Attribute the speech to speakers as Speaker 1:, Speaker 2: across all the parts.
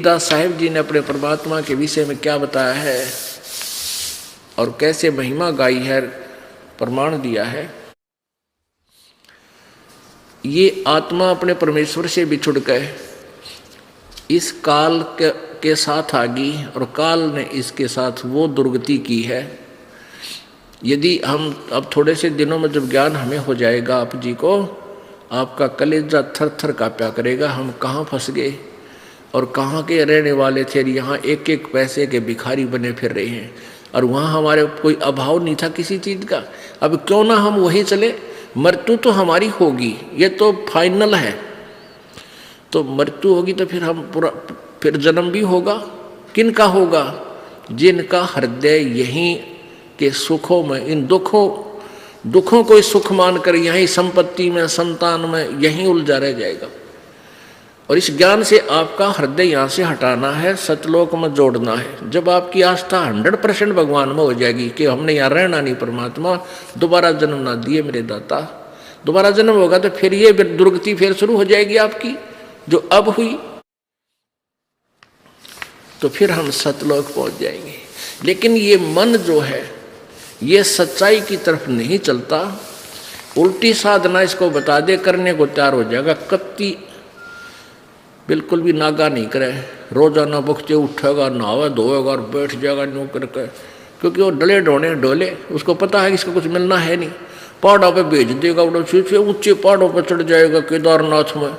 Speaker 1: कबीरदास साहिब जी ने अपने परमात्मा के विषय में क्या बताया है और कैसे महिमा गाई है, प्रमाण दिया है। ये आत्मा अपने परमेश्वर से बिछुड़ गए, इस काल के साथ आ गई और काल ने इसके साथ वो दुर्गति की है। यदि हम अब थोड़े से दिनों में जब ज्ञान हमें हो जाएगा, आप जी को, आपका कलेजा थर थर कांपा करेगा। हम कहाँ फंस गए और कहाँ के रहने वाले थे, यहाँ एक एक पैसे के भिखारी बने फिर रहे हैं और वहाँ हमारे कोई अभाव नहीं था किसी चीज़ का। अब क्यों ना हम वहीं चले, मृत्यु तो हमारी होगी, ये तो फाइनल है। तो मृत्यु होगी तो फिर हम पूरा, फिर जन्म भी होगा। किन का होगा? जिनका हृदय यहीं के सुखों में, इन दुखों को सुख मानकर यहीं संपत्ति में, संतान में यहीं उलझा रह जाएगा। और इस ज्ञान से आपका हृदय यहाँ से हटाना है, सतलोक में जोड़ना है। जब आपकी आस्था 100% भगवान में हो जाएगी कि हमने यहाँ रहना नहीं, परमात्मा दोबारा जन्म ना दिए मेरे दाता, दोबारा जन्म होगा तो फिर ये दुर्गति फिर शुरू हो जाएगी आपकी जो अब हुई, तो फिर हम सतलोक पहुंच जाएंगे। लेकिन ये मन जो है ये सच्चाई की तरफ नहीं चलता, उल्टी साधना इसको बता दे, करने को तैयार हो जाएगा। कत्ती बिल्कुल भी नागा नहीं करे, रोजाना बख्ते उठेगा, नहावा धोएगा और बैठ जाएगा न्यू करके, क्योंकि वो डले डोले, उसको पता है कि इसको कुछ मिलना है नहीं। पहाड़ों पे भेज देगा, ऊंचे पहाड़ों पर चढ़ जाएगा केदारनाथ में,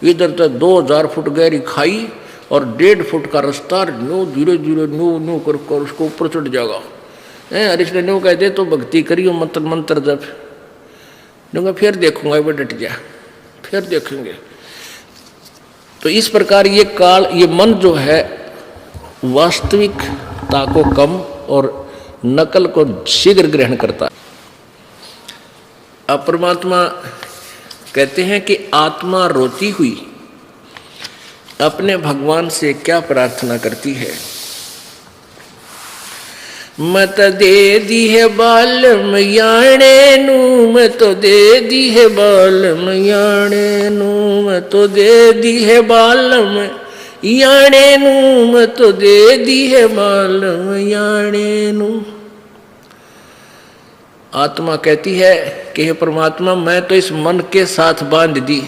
Speaker 1: इधर तो 2000 फुट गहरी खाई और 1.5 फुट का रास्ता, न्यू धीरे धीरे न्यू कर उसको ऊपर चढ़ जाएगा। अरे इसने न्यू कहते तो भक्ति करियो, मंत्र जब न्यू फिर देखूंगा, वो डट गया, फिर देखेंगे। तो इस प्रकार ये काल, ये मन जो है वास्तविकता को कम और नकल को शीघ्र ग्रहण करता है। अब परमात्मा कहते हैं कि आत्मा रोती हुई अपने भगवान से क्या प्रार्थना करती है। मत दे दी है बालम याणे नू, मैं तो दे दी है बालम याणे नू, मैं तो दे दी है बालम याणे नू, मैं तो दे दी है बालम याणे नू। आत्मा कहती है कि हे परमात्मा, मैं तो इस मन के साथ बांध दी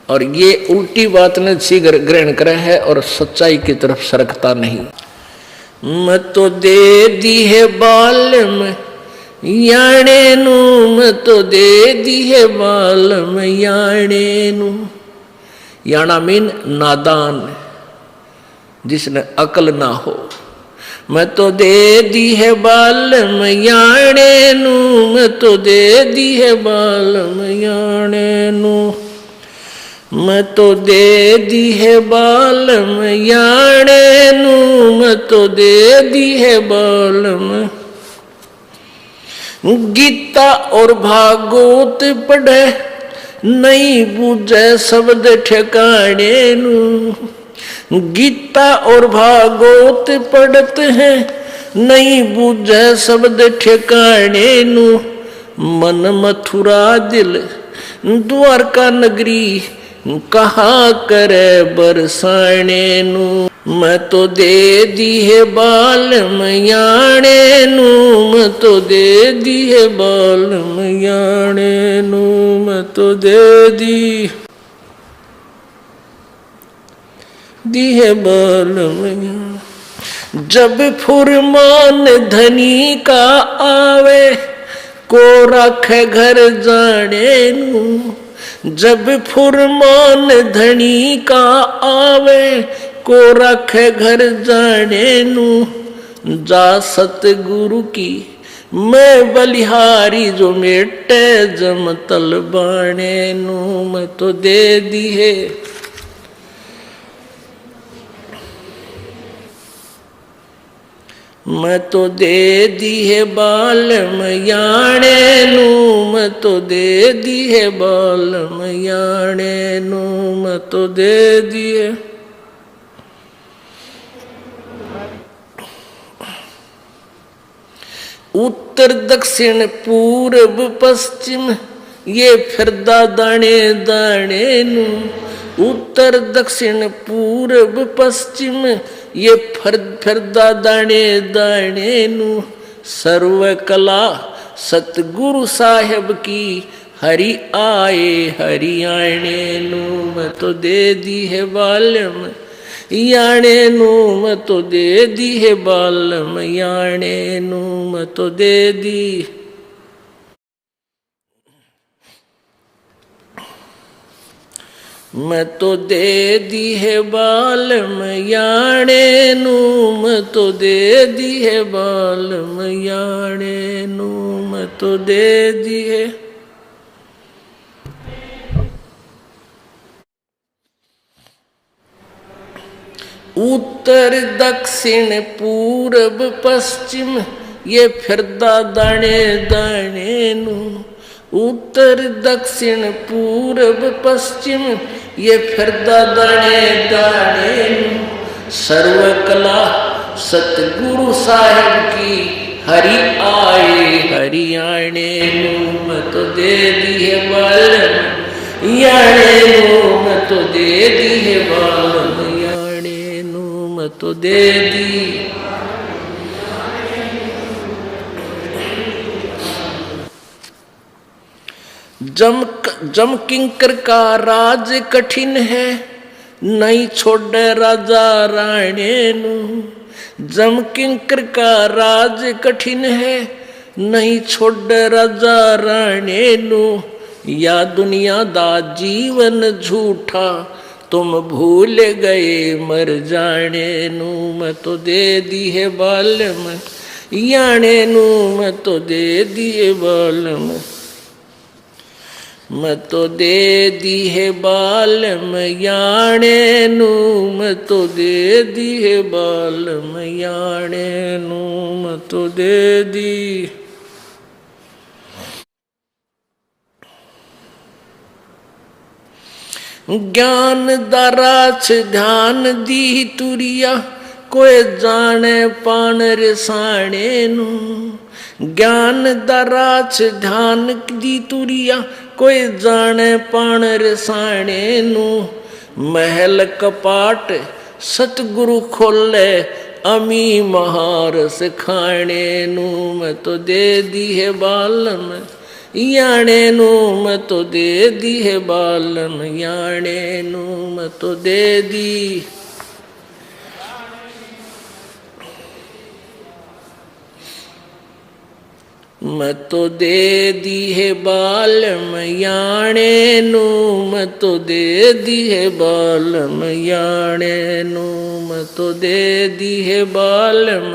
Speaker 1: और ये उल्टी बात ने शीघ्र ग्रहण करे है और सच्चाई की तरफ सरकता नहीं। मैं तो दे दी है बालम याणे नू, मैं तो दे दी है बालम याणे नू। याना मीन नादान, जिसने अकल ना हो। मैं तो दे दी है बालम याणे नू, मैं तो दे दी है बालम याणे नू, मैं तो दे दी है बालम याणे नू, मैं तो दे दी है बालम। गीता और भागवत पढ़े नहीं बूझे शब्द ठिकाने नू, गीता और भागवत पढ़ते हैं नहीं बूझे शब्द ठिकाने नू। मन मथुरा दिल द्वारका नगरी, कहाँ करे बरसाने नू। मैं तो दे दी है बालम याणे नू, मैं तो दे दी है बालम याणे नू, मैं तो दे दी है बालम। जब फुरमान धनी का आवे, को रखे घर जाने नू। जब फुरमान धनी का आवे, को रखे घर जाने नू। जा सतगुरु की मैं बलिहारी, जो मेटे जम तल बाणे नू। मैं तो दे दी है, मैं तो दे दी है बालम याणे नू, मैं तो दे दी है बालम याणे नू, मैं तो दे दिए। उत्तर दक्षिण पूर्व पश्चिम ये फिरदा दाने दाने नू। उत्तर दक्षिण पूर्व पश्चिम ये फिरदा दाने दाने नू सर्व कला सतगुरु साहेब की हरि आए हरियाणे नू मैं तो दे दी है बालम याणे नू मैं तो दे दी है बालम याणे नू मैं तो दे दी। मैं तो दे दी है बालम याणे नू मैं तो दे दी है बालम याणे नू मैं तो दे दी है। उत्तर दक्षिण पूर्व पश्चिम ये फिरदा दाने दाने नू उत्तर दक्षिण पूर्व पश्चिम ये फिरदा दाने दाने नू सर्व कला सतगुरु साहेब की हरि आए हरियाणे नू मैं तो दे दी है बालम याणे नू मैं तो दे दी है बालम याणे नू मैं तो दे दी। जम किंकर का राज कठिन है नहीं छोड़े राजा राणे नू जम किंकर का राज कठिन है नहीं छोड़े राजा राणे नू या दुनिया दा जीवन झूठा तुम भूल गए मर जाने नू मैं तो दे दी है बालम याणे नू मैं तो दे दी है बालम मैं तो दे दी है बालम याणे नू मैं तो दे दी है बालम याणे नू मैं तो दे दी। ज्ञान दराछ ध्यान दी तुरिया कोई जाने पान रिसाणे नू ज्ञान दराछ ध्यान दी तुरिया कोई जाने पान रिसाणे नू महल कपाट सतगुरु खोले अमी महार सिखाणे नू मैं तो दे दी है बालम याणे नू मैं तो दे दी है बालम याणे नू मैं तो दे दी। मैं तो दे दी है बालम याणे नू मैं तो दे दी है बालम याणे नू मैं तो दे दी है बालम।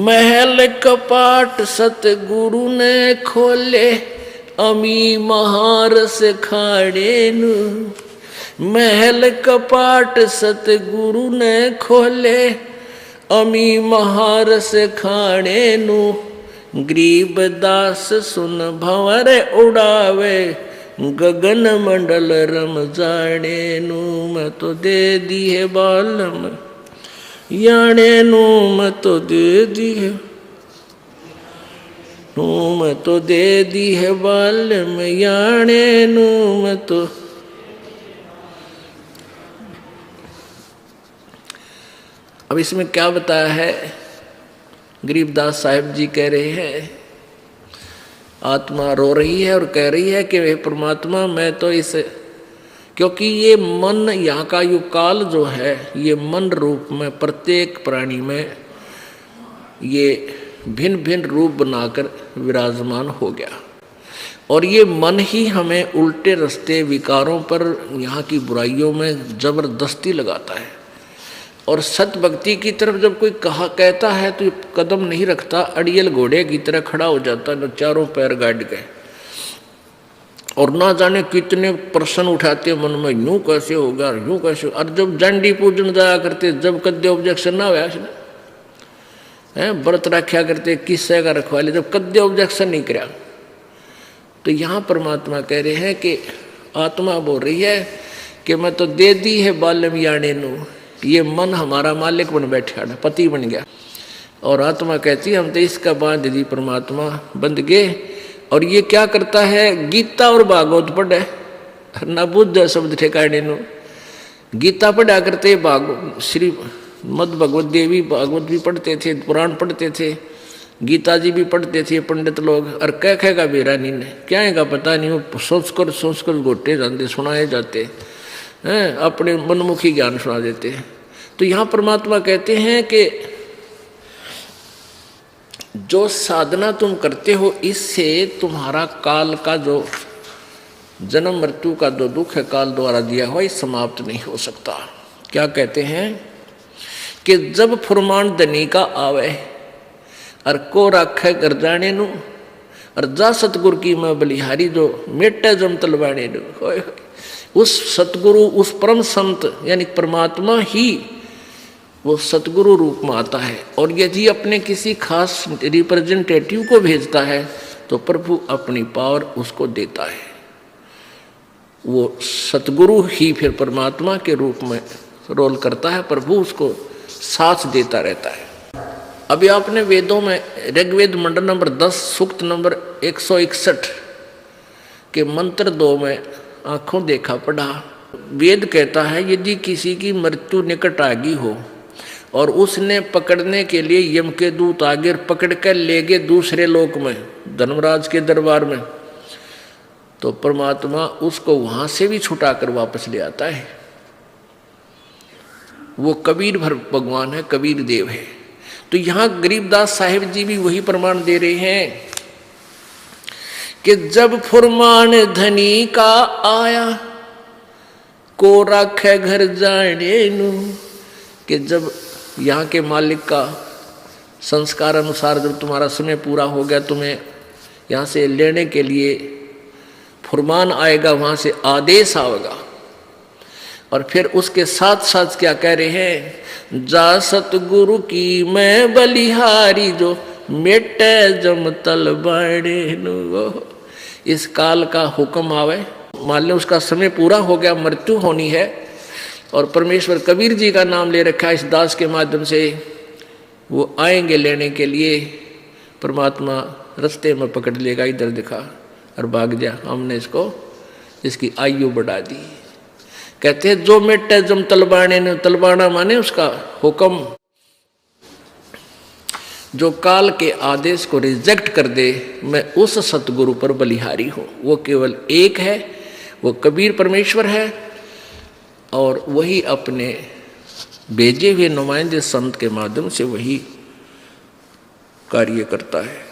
Speaker 1: महल कपाट सतगुरु ने खोले अमी महार सिखाणे नू महल कपाट सतगुरु ने खोले अमी महार सिखाणे नू गरीब दास सुन भंवर उड़ावे गगन मंडल रम जाने नू मैं तो दे दी है बालम याणे नू मैं तो दे दी है नू मैं तो दे दी है बालम याणे नू मैं तो। अब इसमें क्या बताया है गरीबदास साहिब जी कह रहे हैं आत्मा रो रही है और कह रही है कि वे परमात्मा मैं तो इस क्योंकि ये मन यहाँ का यु काल जो है ये मन रूप में प्रत्येक प्राणी में ये भिन्न भिन्न रूप बनाकर विराजमान हो गया और ये मन ही हमें उल्टे रास्ते विकारों पर यहाँ की बुराइयों में जबरदस्ती लगाता है और सत भक्ति की तरफ जब कोई कहता है तो कदम नहीं रखता अड़ियल घोड़े की तरह खड़ा हो जाता है चारों पैर गाड़ के और ना जाने कितने प्रश्न उठाते मन में यूं कैसे होगा यूं कैसे और जब जंडी पूजन जाया करते जब कद्य ऑब्जेक्शन ना हुआ है व्रत रखा करते किस्से का रखवाले जब कद्य ऑब्जेक्शन नहीं कराया तो यहाँ परमात्मा कह रहे हैं कि आत्मा बोल रही है कि मैं तो दे दी है बालम याणे नू ये मन हमारा मालिक बन बैठा पति बन गया और आत्मा कहती है हम तो इसका बांध दी परमात्मा बंध गए। और ये क्या करता है, गीता और भागवत पढ़े न बुद्ध शब्द ठेकाने नो। गीता पढ़ा करते, श्री मद भगवत देवी भागवत भी पढ़ते थे, पुराण पढ़ते थे, गीता जी भी पढ़ते थे पंडित लोग। और कह कहेगा बेरा नहीं ने क्या है पता नहीं, वो सोच कर घोटे जाते सुनाए जाते हैं, अपने मनमुखी ज्ञान सुना देते हैं। तो यहाँ परमात्मा कहते हैं कि जो साधना तुम करते हो इससे तुम्हारा काल का जो जन्म मृत्यु का जो दुख है काल द्वारा दिया हुआ ये समाप्त नहीं हो सकता। क्या कहते हैं कि जब फुरमान धनी का आवे और को राखे कर जाने नु, और जा सतगुरु की मैं बलिहारी जो मेटे जम तलवाने नु। उस सतगुरु उस परम संत यानी परमात्मा ही वो सतगुरु रूप में आता है। और यदि अपने किसी खास रिप्रेजेंटेटिव को भेजता है तो प्रभु अपनी पावर उसको देता है। वो सतगुरु ही फिर परमात्मा के रूप में रोल करता है, प्रभु उसको साथ देता रहता है। अभी आपने वेदों में ऋग्वेद मंडल नंबर 10 सूक्त नंबर 161 के मंत्र 2 में आंखों देखा पढ़ा। वेद कहता है यदि किसी की मृत्यु निकट आ गई हो और उसने पकड़ने के लिए यम के दूत आगे पकड़ कर ले गए दूसरे लोक में धर्मराज के दरबार में, तो परमात्मा उसको वहां से भी छुटाकर वापस ले आता है। वो कबीर भगवान है, कबीर देव है। तो यहां गरीबदास साहिब जी भी वही प्रमाण दे रहे हैं कि जब फुरमान धनी का आया को राखे घर जाने नु, कि जब यहाँ के मालिक का संस्कार अनुसार जब तुम्हारा समय पूरा हो गया, तुम्हें यहाँ से लेने के लिए फुरमान आएगा, वहाँ से आदेश आएगा। और फिर उसके साथ साथ क्या कह रहे हैं, जा सतगुरु की मैं बलिहारी जो मेटे जम तल बाड़े नु। इस काल का हुक्म आवे, मान लो उसका समय पूरा हो गया, मृत्यु होनी है, और परमेश्वर कबीर जी का नाम ले रखा है इस दास के माध्यम से, वो आएंगे लेने के लिए। परमात्मा रास्ते में पकड़ लेगा, इधर दिखा और भाग जा, हमने इसको इसकी आयु बढ़ा दी। कहते हैं जो मेटे जम तलबाने ने, तलबाना माने उसका हुक्म, जो काल के आदेश को रिजेक्ट कर दे, मैं उस सतगुरु पर बलिहारी हूँ। वो केवल एक है, वो कबीर परमेश्वर है, और वही अपने भेजे हुए नुमाइंदे संत के माध्यम से वही कार्य करता है।